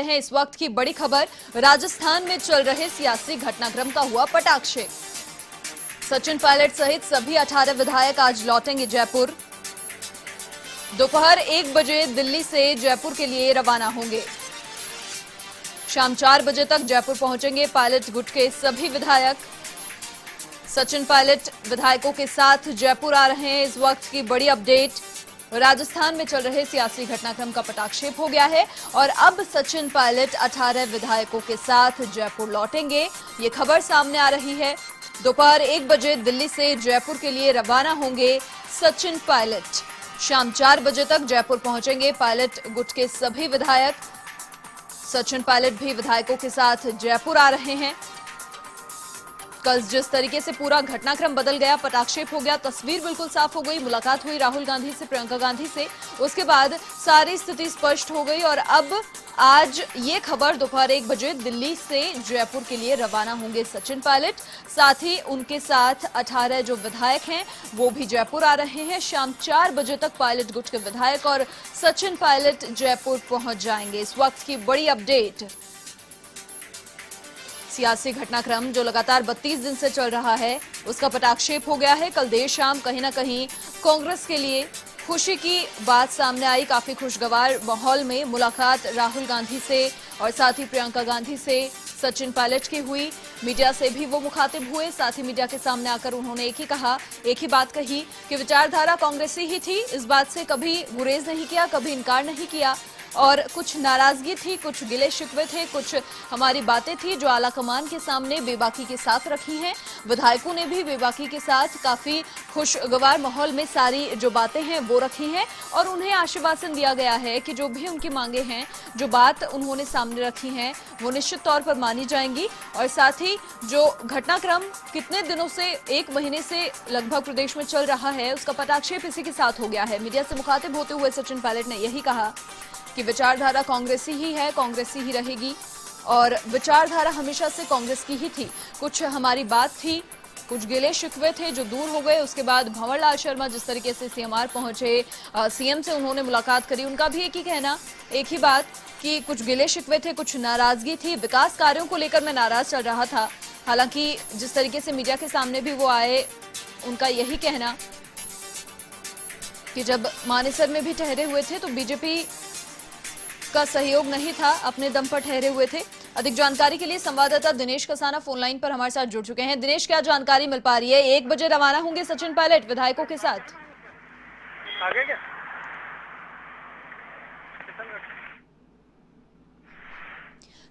हैं इस वक्त की बड़ी खबर। राजस्थान में चल रहे सियासी घटनाक्रम का हुआ पटाक्षेप। सचिन पायलट सहित सभी 18 विधायक आज लौटेंगे जयपुर। दोपहर 1 बजे दिल्ली से जयपुर के लिए रवाना होंगे। शाम 4 बजे तक जयपुर पहुंचेंगे पायलट गुट के सभी विधायक। सचिन पायलट विधायकों के साथ जयपुर आ रहे हैं। इस वक्त की बड़ी अपडेट, राजस्थान में चल रहे सियासी घटनाक्रम का पटाक्षेप हो गया है और अब सचिन पायलट 18 विधायकों के साथ जयपुर लौटेंगे। ये खबर सामने आ रही है। दोपहर 1 बजे दिल्ली से जयपुर के लिए रवाना होंगे सचिन पायलट। शाम 4 बजे तक जयपुर पहुंचेंगे पायलट गुट के सभी विधायक। सचिन पायलट भी विधायकों के साथ जयपुर आ रहे हैं। कल जिस तरीके से पूरा घटनाक्रम बदल गया, पटाक्षेप हो गया, तस्वीर बिल्कुल साफ हो गई। मुलाकात हुई राहुल गांधी से, प्रियंका गांधी से, उसके बाद सारी स्थिति स्पष्ट हो गई और अब आज ये खबर दोपहर 1 बजे दिल्ली से जयपुर के लिए रवाना होंगे सचिन पायलट। साथ ही उनके साथ 18 जो विधायक हैं वो भी जयपुर आ रहे हैं। शाम 4 बजे तक पायलट गुट के विधायक और सचिन पायलट जयपुर पहुंच जाएंगे। इस वक्त की बड़ी अपडेट, सियासी घटनाक्रम जो लगातार 32 दिन से चल रहा है उसका पटाक्षेप हो गया है। कल देर शाम कहीं ना कहीं कांग्रेस के लिए खुशी की बात सामने आई। काफी खुशगवार माहौल में मुलाकात राहुल गांधी से और साथ ही प्रियंका गांधी से सचिन पायलट की हुई। मीडिया से भी वो मुखातिब हुए। साथ ही मीडिया के सामने आकर उन्होंने एक ही बात कही कि विचारधारा कांग्रेसी ही थी। इस बात से कभी गुरेज नहीं किया, कभी इनकार नहीं किया और कुछ नाराजगी थी, कुछ गिले शिकवे थे, कुछ हमारी बातें थी जो आला कमान के सामने बेबाकी के साथ रखी हैं। विधायकों ने भी बेबाकी के साथ काफी खुशगवार माहौल में सारी जो बातें हैं वो रखी हैं और उन्हें आश्वासन दिया गया है कि जो भी उनकी मांगे हैं, जो बात उन्होंने सामने रखी हैं वो निश्चित तौर पर मानी जाएंगी। और साथ ही जो घटनाक्रम कितने दिनों से, 1 महीने से लगभग प्रदेश में चल रहा है, उसका पटाक्षेप इसी के साथ हो गया है। मीडिया से मुखातिब होते हुए सचिन पायलट ने यही कहा कि विचारधारा कांग्रेसी ही है, कांग्रेसी ही रहेगी और विचारधारा हमेशा से कांग्रेस की ही थी। कुछ हमारी बात थी, कुछ गिले शिकवे थे जो दूर हो गए। उसके बाद भंवरलाल शर्मा जिस तरीके से सीएमआर पहुंचे, सीएम से उन्होंने मुलाकात करी, उनका भी एक ही कहना, एक ही बात कि कुछ गिले शिकवे थे, कुछ नाराजगी थी, विकास कार्यों को लेकर मैं नाराज चल रहा था। हालांकि जिस तरीके से मीडिया के सामने भी वो आए, उनका यही कहना कि जब मानेसर में भी ठहरे हुए थे तो बीजेपी का सहयोग नहीं था, अपने दम पर ठहरे हुए थे। अधिक जानकारी के लिए संवाददाता दिनेश कसाना फोन लाइन पर हमारे साथ जुड़ चुके हैं। दिनेश, क्या जानकारी मिल पा रही है? 1 बजे रवाना होंगे सचिन पायलट विधायकों के साथ। आगे क्या?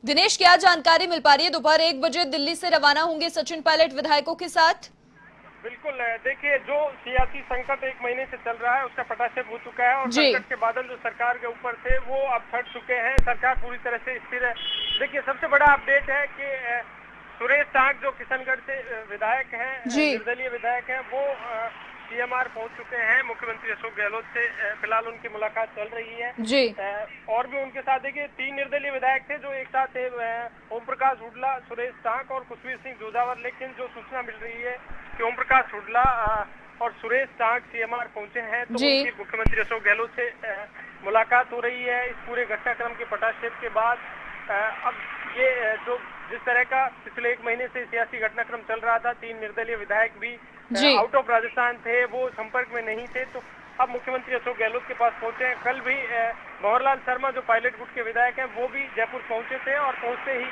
दिनेश, क्या जानकारी मिल पा रही है? दोपहर 1 बजे दिल्ली से रवाना होंगे सचिन पायलट विधायकों के साथ। बिल्कुल, देखिए, जो सियासी संकट 1 महीने से चल रहा है उसका पटाक्षेप हो चुका है और संकट के बादल जो सरकार के ऊपर थे वो अब छट चुके हैं। सरकार पूरी तरह से स्थिर है। देखिए, सबसे बड़ा अपडेट है कि सुरेश टांक जो किशनगढ़ से विधायक हैं, निर्दलीय विधायक हैं, वो सीएमआर पहुंच चुके हैं। मुख्यमंत्री अशोक गहलोत से फिलहाल उनकी मुलाकात चल रही है जी। और भी उनके साथ देखिए 3 निर्दलीय विधायक थे जो एक साथ थे, ओम प्रकाश हुड्डा, सुरेश टांक और कुशवीर सिंह जोजावर। लेकिन जो सूचना मिल रही है कि ओम प्रकाश हुड्डा और सुरेश टांक सीएमआर पहुंचे हैं तो उनकी मुख्यमंत्री अशोक गहलोत से मुलाकात हो रही है। इस पूरे घटनाक्रम के पटाक्षेप के बाद अब ये जो जिस तरह का पिछले 1 महीने से सियासी घटनाक्रम चल रहा था, 3 निर्दलीय विधायक भी आउट ऑफ राजस्थान थे, वो संपर्क में नहीं थे, तो अब मुख्यमंत्री अशोक गहलोत के पास पहुंचे हैं। कल भी भंवरलाल शर्मा जो पायलट गुट के विधायक हैं वो भी जयपुर पहुंचे थे और पहुंचते ही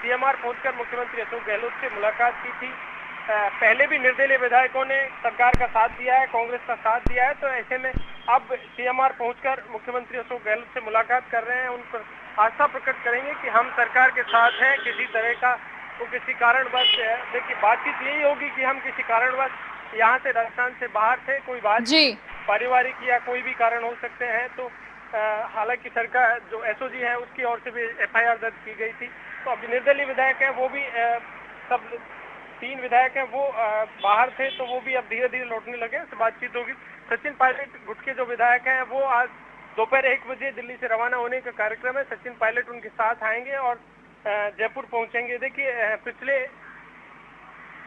सीएमआर पहुंचकर मुख्यमंत्री अशोक गहलोत से मुलाकात की थी। पहले भी निर्दलीय विधायकों ने सरकार का साथ दिया है, कांग्रेस का साथ दिया है, तो ऐसे में अब सीएमआर पहुंचकर मुख्यमंत्री अशोक गहलोत से मुलाकात कर रहे हैं। उन पर आस्था प्रकट करेंगे कि हम सरकार के साथ हैं। किसी तरह का वो किसी कारणवश, देखिए, बातचीत यही होगी कि हम किसी कारणवश यहाँ से राजस्थान से बाहर थे, कोई बात पारिवारिक या कोई भी कारण हो सकते हैं। तो हालांकि सरकार जो एसओजी है उसकी ओर से भी एफआईआर दर्ज की गई थी। तो अब निर्दलीय विधायक हैं वो भी सब 3 विधायक हैं वो बाहर थे, तो वो भी अब धीरे धीरे लौटने लगे, तो बातचीत होगी। सचिन पायलट गुट के जो विधायक हैं वो आज दोपहर 1 बजे दिल्ली से रवाना होने का कार्यक्रम है। सचिन पायलट उनके साथ आएंगे और जयपुर पहुंचेंगे। देखिए, पिछले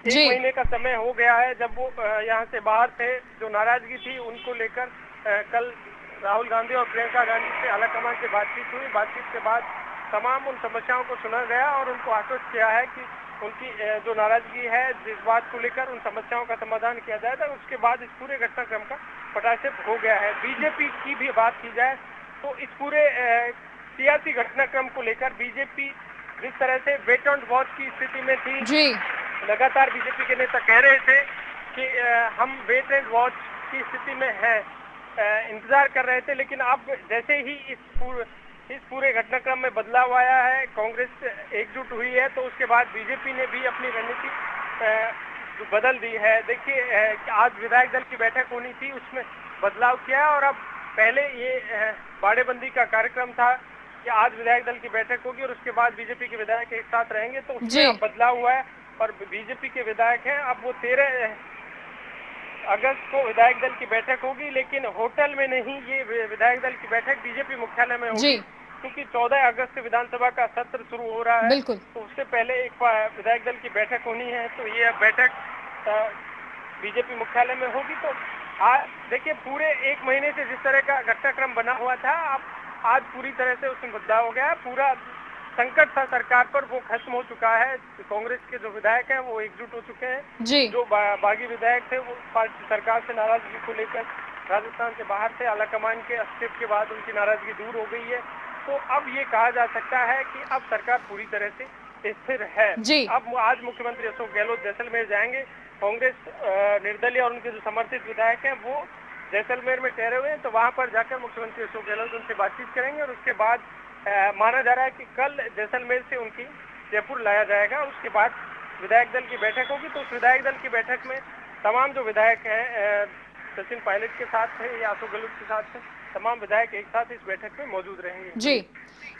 1 महीने का समय हो गया है जब वो यहाँ से बाहर थे। जो नाराजगी थी उनको लेकर कल राहुल गांधी और प्रियंका गांधी से आलाकमान से बातचीत हुई। बातचीत के बाद तमाम उन समस्याओं को सुना गया और उनको आश्वस्त किया है कि उनकी जो नाराजगी है जिस बात को लेकर उन समस्याओं का समाधान किया जाएगा। उसके बाद इस पूरे घटनाक्रम का पटाक्षेप हो गया है। बीजेपी की भी बात की जाए तो इस पूरे सियासी घटनाक्रम को लेकर बीजेपी जिस तरह से वेट एंड वॉच की स्थिति में थी, जी लगातार बीजेपी के नेता कह रहे थे कि हम वेट एंड वॉच की स्थिति में हैं, इंतजार कर रहे थे, लेकिन अब जैसे ही इस पूरे घटनाक्रम में बदलाव आया है, कांग्रेस एकजुट हुई है, तो उसके बाद बीजेपी ने भी अपनी रणनीति बदल दी है। देखिए आज विधायक दल की बैठक होनी थी, उसमें बदलाव किया और अब पहले ये बाड़ेबंदी का कार्यक्रम था कि आज विधायक दल की बैठक होगी और उसके बाद बीजेपी के विधायक एक साथ रहेंगे, तो उसमें अब बदलाव हुआ है और बीजेपी के विधायक हैं अब वो 13 अगस्त को विधायक दल की बैठक होगी, लेकिन होटल में नहीं, ये विधायक दल की बैठक बीजेपी मुख्यालय में होगी क्योंकि 14 अगस्त से विधानसभा का सत्र शुरू हो रहा है, तो उससे पहले एक विधायक दल की बैठक होनी है। तो ये बैठक बीजेपी मुख्यालय में होगी। तो आज देखिए पूरे एक महीने से जिस तरह का घटनाक्रम बना हुआ था, अब आज पूरी तरह से उसमें बदलाव हो गया है। पूरा संकट था सरकार पर, वो खत्म हो चुका है। कांग्रेस के जो विधायक हैं वो एकजुट हो चुके हैं। जो बागी विधायक थे वो पार्टी सरकार से नाराजगी को लेकर राजस्थान से बाहर थे, आलाकमान के अस्तित्व के बाद उनकी नाराजगी दूर हो गई है। तो अब ये कहा जा सकता है कि अब सरकार पूरी तरह से स्थिर है। अब आज मुख्यमंत्री अशोक गहलोत जैसलमेर जाएंगे। कांग्रेस निर्दलीय और उनके जो समर्थित विधायक हैं वो जैसलमेर में ठहरे हुए हैं, तो वहां पर जाकर मुख्यमंत्री अशोक गहलोत उनसे बातचीत करेंगे और उसके बाद माना जा रहा है कि कल जैसलमेर से उनकी जयपुर लाया जाएगा। उसके बाद विधायक दल की बैठक होगी। तो उस विधायक दल की बैठक में तमाम जो विधायक हैं, सचिन पायलट के साथ थे या अशोक गहलोत के साथ थे, तमाम विधायक एक साथ इस बैठक में मौजूद रहेंगे। जी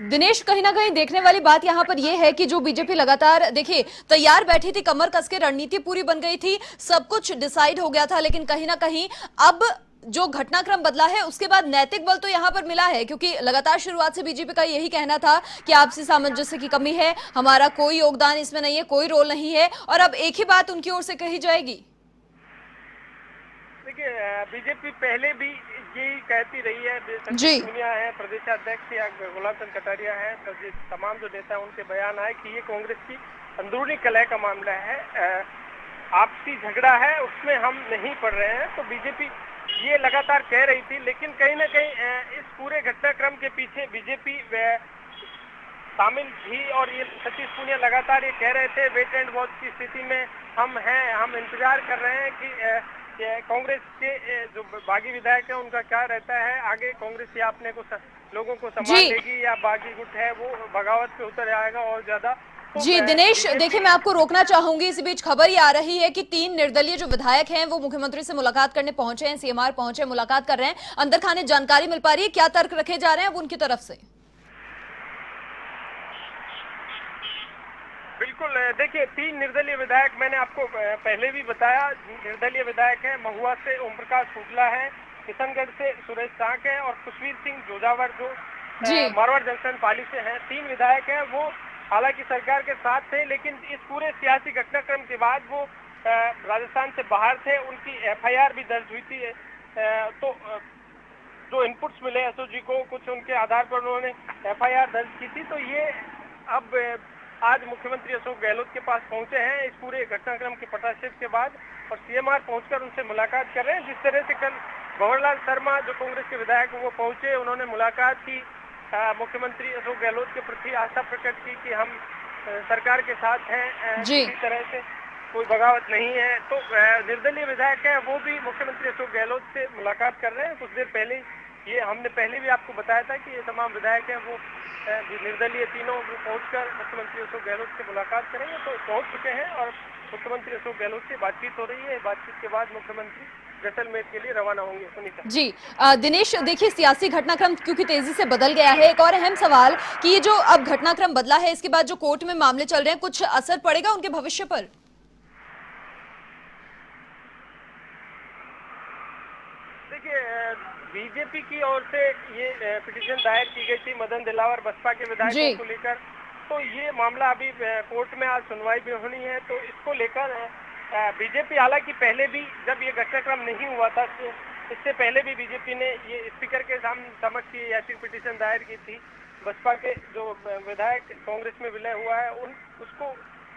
दिनेश, कहीं ना कहीं देखने वाली बात यहाँ पर यह है कि जो बीजेपी लगातार देखिए तैयार बैठी थी, कमर कस के रणनीति पूरी बन गई थी, सब कुछ डिसाइड हो गया था, लेकिन कहीं ना कहीं अब जो घटनाक्रम बदला है उसके बाद नैतिक बल तो यहाँ पर मिला है, क्योंकि लगातार शुरुआत से बीजेपी का यही कहना था कि आपसी सामंजस्य की कमी है, हमारा कोई योगदान इसमें नहीं है, कोई रोल नहीं है, और अब एक ही बात उनकी ओर से कही जाएगी। देखिए बीजेपी पहले भी यही कहती रही है, दुनिया है, प्रदेशाध्यक्ष या गुलाब चंद कटारिया है, तमाम जो नेता है उनके बयान आए कि ये कांग्रेस की अंदरूनी कलह का मामला है, आपसी झगड़ा है, उसमें हम नहीं पड़ रहे हैं। तो बीजेपी ये लगातार कह रही थी, लेकिन कहीं ना कहीं इस पूरे घटनाक्रम के पीछे बीजेपी शामिल थी और ये सतीश पूनिया लगातार ये कह रहे थे वेट एंड वॉच की स्थिति में हम हैं, हम इंतजार कर रहे हैं कि कांग्रेस के जो बागी विधायक है उनका क्या रहता है आगे, कांग्रेस या अपने को लोगों को संभाल लेगी या बागी गुट है वो बगावत पे उतर आएगा और ज्यादा। जी दिनेश, देखिए मैं आपको रोकना चाहूंगी, इसी बीच खबर ये आ रही है कि 3 निर्दलीय जो विधायक हैं वो मुख्यमंत्री से मुलाकात करने पहुंचे हैं, सीएमआर पहुंचे, मुलाकात कर रहे हैं। अंदर खाने जानकारी मिल पा रही है, क्या तर्क रखे जा रहे हैं अब उनकी तरफ से? बिल्कुल, देखिए 3 निर्दलीय विधायक मैंने आपको पहले भी बताया, निर्दलीय विधायक हैं। महुआ से ओम प्रकाश शुक्ला है, किशनगढ़ से सुरेश टांक है और खुशवीर सिंह जोजावर जो मारवाड़ जंक्शन पाली से हैं। 3 विधायक हैं, वो हालांकि सरकार के साथ थे, लेकिन इस पूरे सियासी घटनाक्रम के बाद वो राजस्थान से बाहर थे। उनकी एफआईआर भी दर्ज हुई थी। तो जो इनपुट्स मिले एसओजी को, कुछ उनके आधार पर उन्होंने एफआईआर दर्ज की थी। तो ये अब आज मुख्यमंत्री अशोक गहलोत के पास पहुंचे हैं इस पूरे घटनाक्रम के पटाक्षेप के बाद और सीएमआर पहुंचकर उनसे मुलाकात कर रहे हैं। जिस तरह से कल भंवरलाल शर्मा जो कांग्रेस के विधायक वो पहुंचे, उन्होंने मुलाकात की, मुख्यमंत्री अशोक गहलोत के प्रति आस्था प्रकट की कि हम सरकार के साथ हैं, किसी तरह से कोई बगावत नहीं है। तो निर्दलीय विधायक है वो भी मुख्यमंत्री अशोक गहलोत से मुलाकात कर रहे हैं। कुछ देर पहले ये हमने पहले भी आपको बताया था कि ये तमाम विधायक हैं वो निर्दलीय तीनों पहुंचकर मुख्यमंत्री अशोक गहलोत से मुलाकात करेंगे। तो पहुंच चुके हैं और मुख्यमंत्री अशोक गहलोत से बातचीत हो रही है। बातचीत के बाद मुख्यमंत्री जैसलमेर के लिए रवाना होंगे। सुनीता जी दिनेश, देखिए सियासी घटनाक्रम क्योंकि तेजी से बदल गया है, एक और अहम सवाल कि ये जो अब घटनाक्रम बदला है इसके बाद जो कोर्ट में मामले चल रहे हैं, कुछ असर पड़ेगा उनके भविष्य पर? बीजेपी की ओर से ये पिटीशन दायर की गई थी मदन दिलावर बसपा के विधायकों को लेकर। तो ये मामला अभी कोर्ट में आज सुनवाई भी होनी है। तो इसको लेकर बीजेपी, हालांकि पहले भी जब ये घटनाक्रम नहीं हुआ था इससे पहले भी बीजेपी ने ये स्पीकर के समक्ष ये याचिका पिटीशन दायर की थी बसपा के जो विधायक कांग्रेस में विलय हुआ है उसको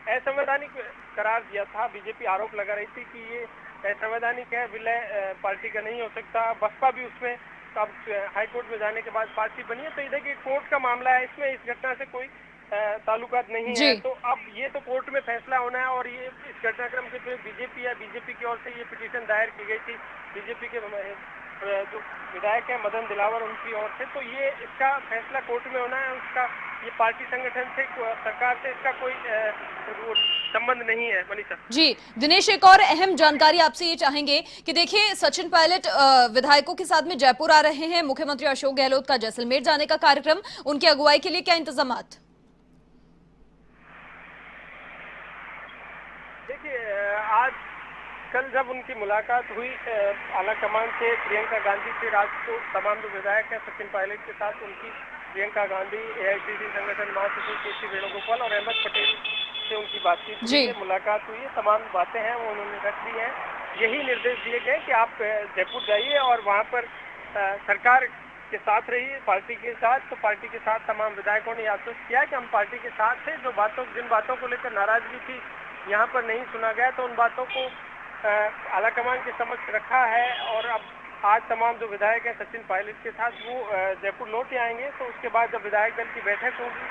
असंवैधानिक करार दिया था। बीजेपी आरोप लगा रही थी कि ये असंवैधानिक है, विलय पार्टी का नहीं हो सकता। बसपा भी उसमें अब हाईकोर्ट में जाने के बाद पार्टी बनी है। तो ये देखिए कोर्ट का मामला है, इसमें इस घटना से कोई ताल्लुकात नहीं है। तो अब ये तो कोर्ट में फैसला होना है। और ये इस घटनाक्रम के जो बीजेपी है, बीजेपी की ओर से ये पिटीशन दायर की गई थी बीजेपी के जो विधायक है मदन दिलावर उनकी ओर से। तो ये इसका फैसला कोर्ट में होना है। उसका ये पार्टी संगठन से, सरकार से इसका कोई संबंध नहीं है। मनीषा जी दिनेश, एक और अहम जानकारी आपसे ये चाहेंगे कि देखिए सचिन पायलट विधायकों के साथ में जयपुर आ रहे हैं। मुख्यमंत्री अशोक गहलोत का जैसलमेर जाने का कार्यक्रम, उनकी अगुवाई के लिए क्या इंतजामात? देखिए आज कल जब उनकी मुलाकात हुई आला कमान से प्रियंका गांधी से, आज तो तमाम जो विधायक हैं सचिन पायलट के साथ उनकी प्रियंका गांधी, एआईसीसी संगठन महासचिव के.सी. वेणुगोपाल और अहमद पटेल से उनकी बातचीत हुई है, मुलाकात हुई है। तमाम बातें हैं वो उन्होंने रख दी हैं। यही निर्देश दिए गए कि आप जयपुर जाइए और वहाँ पर सरकार के साथ रहिए, पार्टी के साथ। तो पार्टी के साथ तमाम विधायकों ने आश्वस्त किया कि हम पार्टी के साथ थे। जिन बातों को लेकर नाराजगी थी यहाँ पर नहीं सुना गया, तो उन बातों को आलाकमान के समक्ष रखा है। और अब आज तमाम जो विधायक हैं सचिन पायलट के साथ वो जयपुर लौट आएंगे। तो उसके बाद जब विधायक दल की बैठक होगी,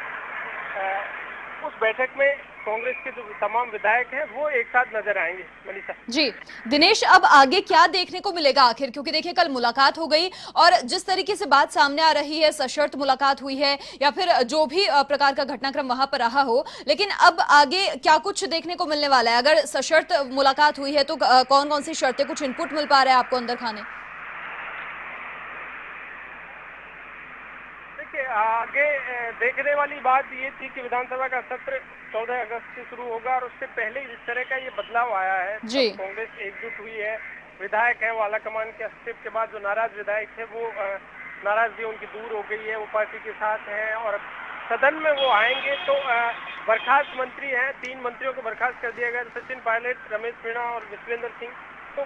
उस बैठक में कांग्रेस के जो तमाम विधायक हैं वो एक साथ नजर आएंगे। मनीषा जी दिनेश, अब आगे क्या देखने को मिलेगा आखिर? क्योंकि देखिए कल मुलाकात हो गई और जिस तरीके से बात सामने आ रही है, सशर्त मुलाकात हुई है या फिर जो भी प्रकार का घटनाक्रम वहां पर रहा हो, लेकिन अब आगे क्या कुछ देखने को मिलने वाला है? अगर सशर्त मुलाकात हुई है तो कौन कौन सी शर्तें, कुछ इनपुट मिल पा रहा है आपको अंदर खाने? देखिए आगे देखने वाली बात ये थी कि विधानसभा का सत्र 14 अगस्त से शुरू होगा और उससे पहले ही इस तरह का ये बदलाव आया है। कांग्रेस एकजुट हुई है, विधायक है वो आलाकमान के हस्तक्षेप के बाद जो नाराज विधायक थे वो नाराजगी उनकी दूर हो गई है, वो पार्टी के साथ है। और सदन में वो आएंगे तो बर्खास्त मंत्री हैं, 3 मंत्रियों को बर्खास्त कर दिया गया, सचिन पायलट, रमेश मीणा और विश्वेंद्र सिंह। तो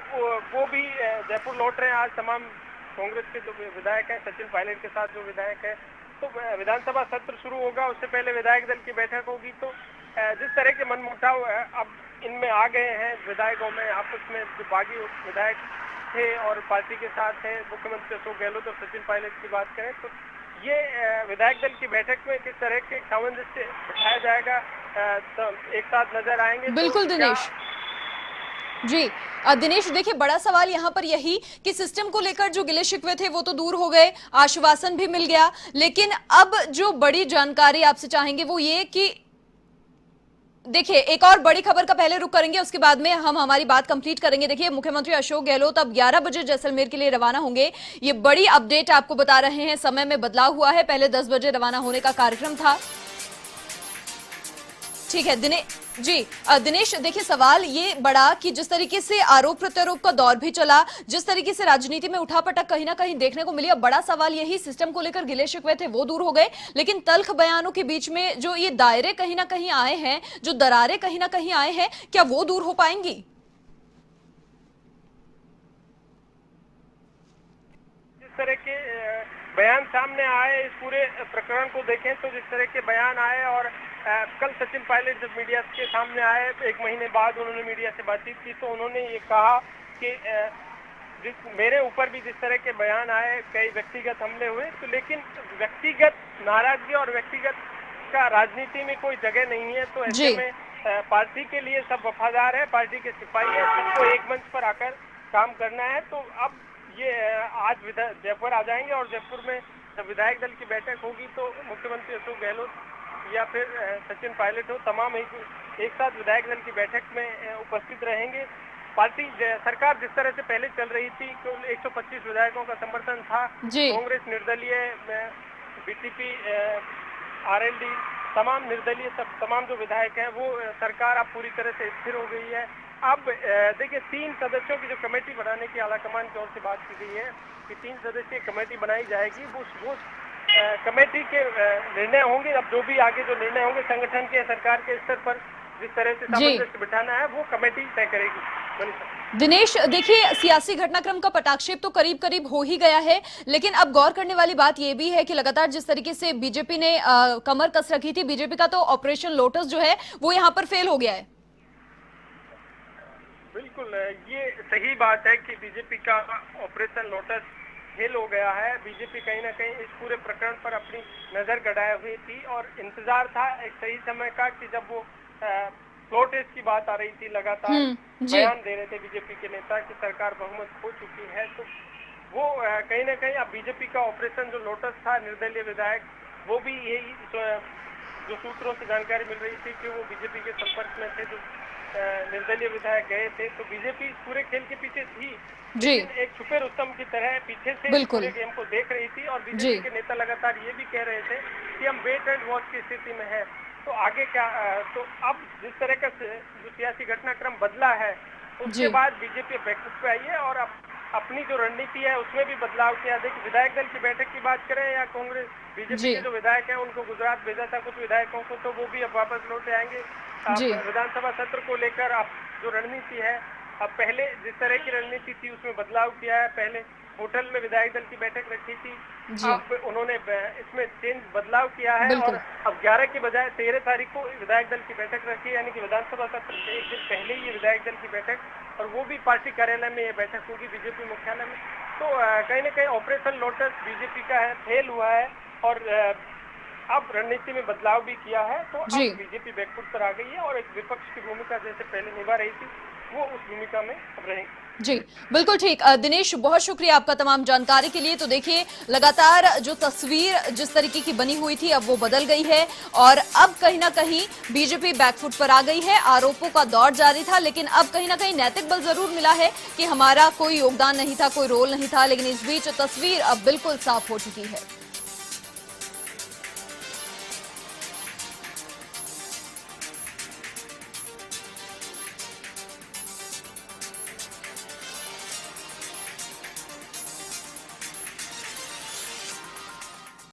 वो भी जयपुर लौट रहे हैं। आज तमाम कांग्रेस के जो विधायक हैं सचिन पायलट के साथ जो विधायक है, तो विधानसभा सत्र शुरू होगा, उससे पहले विधायक दल की बैठक होगी। तो जिस तरह के मनमुटाव अब इनमें आ गए हैं विधायकों में आपस में, जो बागी विधायक थे और पार्टी के साथ है, मुख्यमंत्री अशोक गहलोत और सचिन पायलट की बात करें तो ये विधायक दल की बैठक में किस तरह के सामंजस्य बिठाया जाएगा, तो एक साथ नजर आएंगे। बिल्कुल तो दिनेश जी दिनेश, देखिए बड़ा सवाल यहाँ पर यही कि सिस्टम को लेकर जो गिले शिकवे थे वो तो दूर हो गए, आश्वासन भी मिल गया, लेकिन अब जो बड़ी जानकारी आपसे चाहेंगे वो ये कि देखिए एक और बड़ी खबर का पहले रुख करेंगे, उसके बाद में हम हमारी बात कंप्लीट करेंगे। देखिए मुख्यमंत्री अशोक गहलोत अब 11 बजे जैसलमेर के लिए रवाना होंगे। ये बड़ी अपडेट आपको बता रहे हैं, समय में बदलाव हुआ है, पहले 10 बजे रवाना होने का कार्यक्रम था। ठीक है दिनेश, देखिए सवाल ये बड़ा कि जिस तरीके से आरोप प्रत्यारोप का दौर भी चला, जिस तरीके से राजनीति में उठापटक कहीं ना कहीं देखने को मिली, अब बड़ा सवाल यही, सिस्टम को लेकर गिले शिकवे थे वो दूर हो गए, लेकिन तल्ख बयानों के बीच में जो ये दायरे कहीं ना कहीं आए हैं, जो दरारें कहीं ना कहीं आए हैं, क्या वो दूर हो पाएंगी? जिस तरह के बयान सामने आए, इस पूरे प्रकरण को देखें तो जिस तरह के बयान आए, और कल सचिन पायलट जब मीडिया के सामने आए, 1 महीने बाद उन्होंने मीडिया से बातचीत की, तो उन्होंने ये कहा कि मेरे ऊपर भी जिस तरह के बयान आए, कई व्यक्तिगत हमले हुए, तो लेकिन व्यक्तिगत नाराजगी और व्यक्तिगत का राजनीति में कोई जगह नहीं है। तो ऐसे में पार्टी के लिए सब वफादार है, पार्टी के सिपाही है, सबको एक मंच पर आकर काम करना है। तो अब ये आज जयपुर आ जाएंगे और जयपुर में जब विधायक दल की बैठक होगी तो मुख्यमंत्री अशोक गहलोत या फिर सचिन पायलट हो, तमाम एक साथ विधायक दल की बैठक में उपस्थित रहेंगे। पार्टी सरकार जिस तरह से पहले चल रही थी, केवल 125 विधायकों का समर्थन था, कांग्रेस निर्दलीय, बीटीपी, आरएलडी, तमाम निर्दलीय, तमाम जो विधायक हैं वो सरकार अब पूरी तरह से स्थिर हो गई है। अब देखिए 3 सदस्यों की जो कमेटी बनाने की आलाकमान की ओर से बात की गई है कि 3 सदस्यीय कमेटी बनाई जाएगी। वो कमेटी के निर्णय होंगे। अब जो भी आगे जो निर्णय होंगे संगठन के, सरकार के स्तर पर जिस तरह से सामंजस्य बिठाना है वो कमेटी तय करेगी। दिनेश, देखिए सियासी घटनाक्रम का पटाक्षेप तो करीब करीब हो ही गया है, लेकिन अब गौर करने वाली बात यह भी है कि लगातार जिस तरीके से बीजेपी ने कमर कस रखी थी, बीजेपी का तो ऑपरेशन लोटस जो है वो यहाँ पर फेल हो गया है। बिल्कुल, ये सही बात है कि बीजेपी का ऑपरेशन लोटस फेल हो गया है। बीजेपी कहीं ना कहीं इस पूरे प्रकरण पर अपनी नजर गड़ाए हुई थी और इंतजार था एक सही समय का कि जब वो फ्लोर टेस्ट की बात आ रही थी, लगातार बयान दे रहे थे बीजेपी के नेता कि सरकार बहुमत हो चुकी है, तो वो कहीं ना कहीं अब बीजेपी का ऑपरेशन जो लोटस था, निर्दलीय विधायक, वो भी यही जो सूत्रों से जानकारी मिल रही थी कि वो बीजेपी के संपर्क में थे, जो निर्दलीय विधायक गए थे, तो बीजेपी पूरे खेल के पीछे थी, लेकिन एक छुपे रुस्तम की तरह पीछे से पूरे गेम को देख रही थी। और बीजेपी के नेता लगातार ये भी कह रहे थे कि हम वेट एंड वॉच की स्थिति में है, तो आगे क्या। तो अब जिस तरह का जो सियासी घटनाक्रम बदला है, उसके बाद बीजेपी बैकफुट पे आई है और अब अपनी जो रणनीति है उसमें भी बदलाव किया। देखिए, विधायक दल की बैठक की बात करें या कांग्रेस बीजेपी के जो विधायक हैं उनको गुजरात भेजा था कुछ विधायकों को, तो वो भी अब वापस लौटे आएंगे विधानसभा सत्र को लेकर। अब जो रणनीति है, अब पहले जिस तरह की रणनीति थी उसमें बदलाव किया है। पहले होटल में विधायक दल की बैठक रखी थी, अब उन्होंने इसमें बदलाव किया है और अब 11 के बजाय 13 तारीख को विधायक दल की बैठक रखी, यानी कि विधानसभा सत्र से एक दिन पहले ही विधायक दल की बैठक, और वो भी पार्टी कार्यालय में ये बैठक होगी, बीजेपी मुख्यालय में। तो कहीं ना कहीं ऑपरेशन लोटस बीजेपी का है, फेल हुआ है और अब रणनीति में बदलाव भी किया है, तो अब बीजेपी बैकफुट पर आ गई है और एक विपक्ष की भूमिका जैसे पहले निभा रही थी वो उस भूमिका में अब रहेगी। जी बिल्कुल ठीक। दिनेश, बहुत शुक्रिया आपका तमाम जानकारी के लिए। तो देखिए, लगातार जो तस्वीर जिस तरीके की बनी हुई थी अब वो बदल गई है और अब कहीं ना कहीं बीजेपी बैकफुट पर आ गई है। आरोपों का दौर जारी था, लेकिन अब कहीं ना कहीं नैतिक बल जरूर मिला है कि हमारा कोई योगदान नहीं था, कोई रोल नहीं था, लेकिन इस बीच तस्वीर अब बिल्कुल साफ हो चुकी है।